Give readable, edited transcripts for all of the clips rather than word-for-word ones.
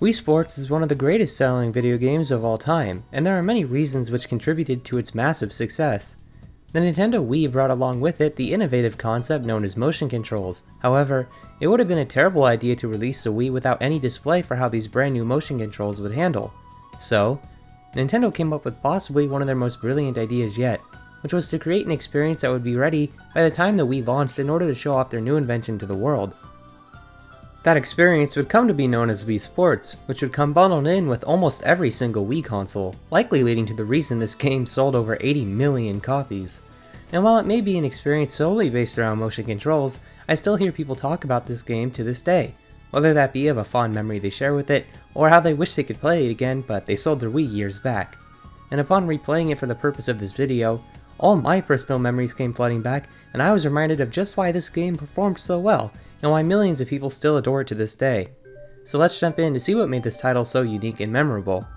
Wii Sports is one of the greatest selling video games of all time, and there are many reasons which contributed to its massive success. The Nintendo Wii brought along with it the innovative concept known as motion controls. However, it would have been a terrible idea to release a Wii without any display for how these brand new motion controls would handle. So, Nintendo came up with possibly one of their most brilliant ideas yet, which was to create an experience that would be ready by the time the Wii launched in order to show off their new invention to the world. That experience would come to be known as Wii Sports, which would come bundled in with almost every single Wii console, likely leading to the reason this game sold over 80 million copies. And while it may be an experience solely based around motion controls, I still hear people talk about this game to this day, whether that be of a fond memory they share with it, or how they wish they could play it again but they sold their Wii years back. And upon replaying it for the purpose of this video, all my personal memories came flooding back, and I was reminded of just why this game performed so well, and why millions of people still adore it to this day. So let's jump in to see what made this title so unique and memorable.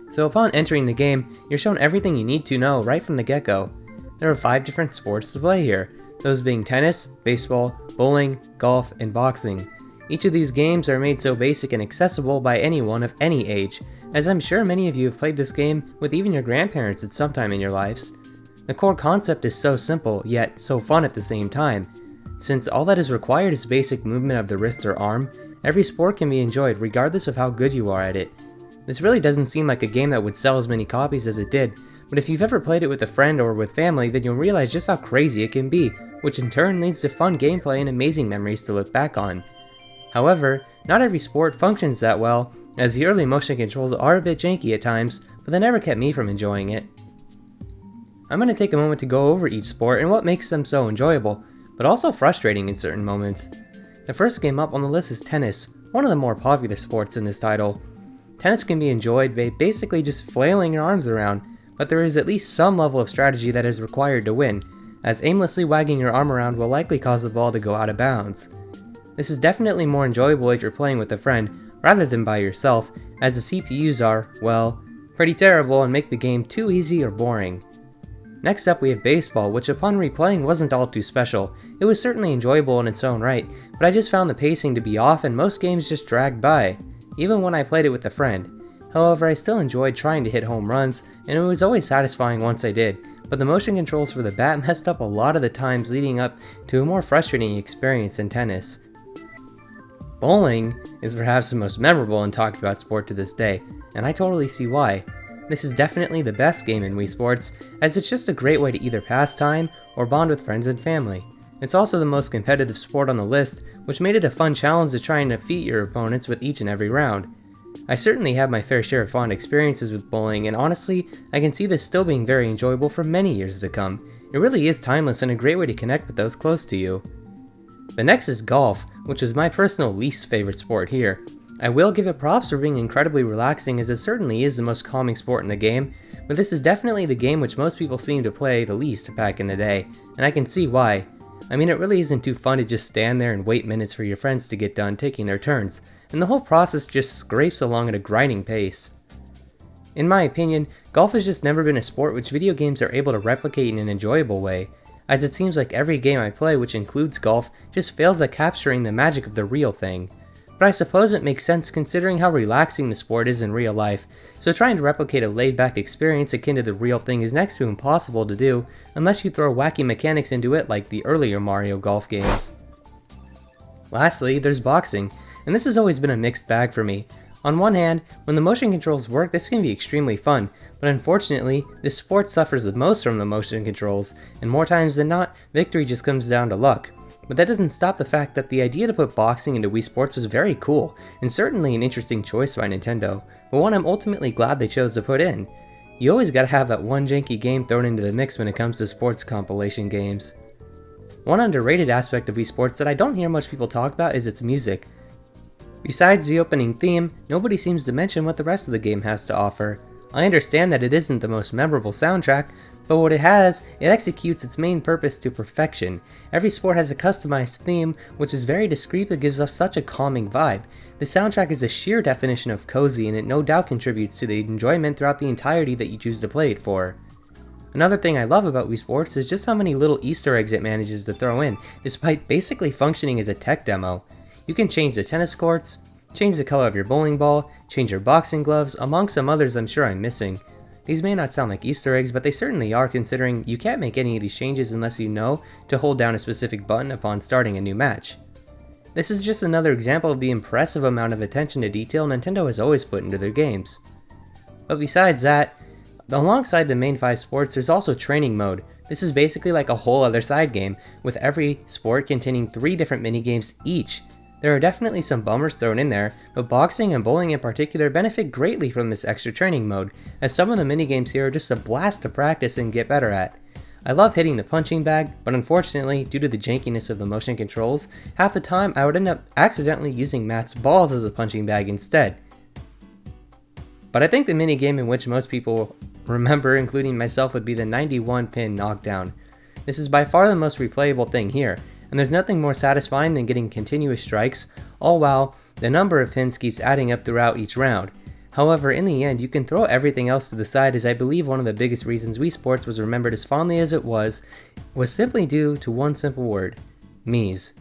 So upon entering the game, you're shown everything you need to know right from the get-go. There are 5 different sports to play here, those being tennis, baseball, bowling, golf, and boxing. Each of these games are made so basic and accessible by anyone of any age, as I'm sure many of you have played this game with even your grandparents at some time in your lives. The core concept is so simple, yet so fun at the same time. Since all that is required is basic movement of the wrist or arm, every sport can be enjoyed regardless of how good you are at it. This really doesn't seem like a game that would sell as many copies as it did, but if you've ever played it with a friend or with family, then you'll realize just how crazy it can be, which in turn leads to fun gameplay and amazing memories to look back on. However, not every sport functions that well, as the early motion controls are a bit janky at times, but they never kept me from enjoying it. I'm going to take a moment to go over each sport and what makes them so enjoyable, but also frustrating in certain moments. The first game up on the list is tennis, one of the more popular sports in this title. Tennis can be enjoyed by basically just flailing your arms around, but there is at least some level of strategy that is required to win, as aimlessly wagging your arm around will likely cause the ball to go out of bounds. This is definitely more enjoyable if you're playing with a friend, rather than by yourself, as the CPUs are, well, pretty terrible and make the game too easy or boring. Next up we have baseball, which upon replaying wasn't all too special. It was certainly enjoyable in its own right, but I just found the pacing to be off and most games just dragged by, even when I played it with a friend. However, I still enjoyed trying to hit home runs, and it was always satisfying once I did, but the motion controls for the bat messed up a lot of the times leading up to a more frustrating experience than tennis. Bowling is perhaps the most memorable and talked about sport to this day, and I totally see why. This is definitely the best game in Wii Sports, as it's just a great way to either pass time or bond with friends and family. It's also the most competitive sport on the list, which made it a fun challenge to try and defeat your opponents with each and every round. I certainly have my fair share of fond experiences with bowling, and honestly, I can see this still being very enjoyable for many years to come. It really is timeless and a great way to connect with those close to you. The next is golf, which is my personal least favorite sport here. I will give it props for being incredibly relaxing, as it certainly is the most calming sport in the game, but this is definitely the game which most people seem to play the least back in the day, and I can see why. I mean, it really isn't too fun to just stand there and wait minutes for your friends to get done taking their turns, and the whole process just scrapes along at a grinding pace. In my opinion, golf has just never been a sport which video games are able to replicate in an enjoyable way, as it seems like every game I play which includes golf just fails at capturing the magic of the real thing. But I suppose it makes sense considering how relaxing the sport is in real life, so trying to replicate a laid-back experience akin to the real thing is next to impossible to do unless you throw wacky mechanics into it like the earlier Mario Golf games. Lastly, there's boxing, and this has always been a mixed bag for me. On one hand, when the motion controls work, this can be extremely fun, but unfortunately, this sport suffers the most from the motion controls, and more times than not, victory just comes down to luck. But that doesn't stop the fact that the idea to put boxing into Wii Sports was very cool, and certainly an interesting choice by Nintendo, but one I'm ultimately glad they chose to put in. You always gotta have that one janky game thrown into the mix when it comes to sports compilation games. One underrated aspect of Wii Sports that I don't hear much people talk about is its music. Besides the opening theme, nobody seems to mention what the rest of the game has to offer. I understand that it isn't the most memorable soundtrack, but what it has, it executes its main purpose to perfection. Every sport has a customized theme, which is very discreet but gives off such a calming vibe. The soundtrack is a sheer definition of cozy, and it no doubt contributes to the enjoyment throughout the entirety that you choose to play it for. Another thing I love about Wii Sports is just how many little Easter eggs it manages to throw in, despite basically functioning as a tech demo. You can change the tennis courts, change the color of your bowling ball, change your boxing gloves, among some others I'm sure I'm missing. These may not sound like Easter eggs, but they certainly are, considering you can't make any of these changes unless you know to hold down a specific button upon starting a new match. This is just another example of the impressive amount of attention to detail Nintendo has always put into their games. But besides that, alongside the main 5 sports, there's also training mode. This is basically like a whole other side game, with every sport containing 3 different minigames each. There are definitely some bummers thrown in there, but boxing and bowling in particular benefit greatly from this extra training mode, as some of the minigames here are just a blast to practice and get better at. I love hitting the punching bag, but unfortunately, due to the jankiness of the motion controls, half the time I would end up accidentally using Matt's balls as a punching bag instead. But I think the minigame in which most people remember, including myself, would be the 91-pin knockdown. This is by far the most replayable thing here, and there's nothing more satisfying than getting continuous strikes, all while the number of pins keeps adding up throughout each round. However, in the end, you can throw everything else to the side, as I believe one of the biggest reasons Wii Sports was remembered as fondly as it was simply due to one simple word: Mii's.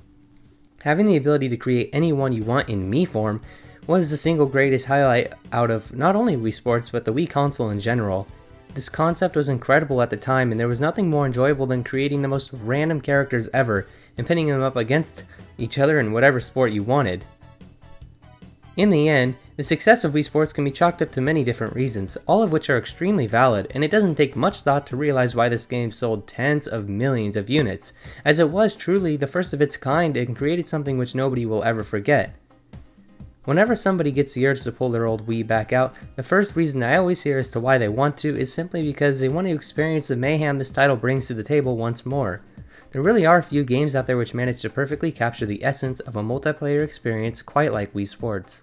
Having the ability to create anyone you want in Mii form was the single greatest highlight out of not only Wii Sports, but the Wii console in general. This concept was incredible at the time, and there was nothing more enjoyable than creating the most random characters ever and pinning them up against each other in whatever sport you wanted. In the end, the success of Wii Sports can be chalked up to many different reasons, all of which are extremely valid, and it doesn't take much thought to realize why this game sold tens of millions of units, as it was truly the first of its kind and created something which nobody will ever forget. Whenever somebody gets the urge to pull their old Wii back out, the first reason I always hear as to why they want to is simply because they want to experience the mayhem this title brings to the table once more. There really are few games out there which manage to perfectly capture the essence of a multiplayer experience quite like Wii Sports.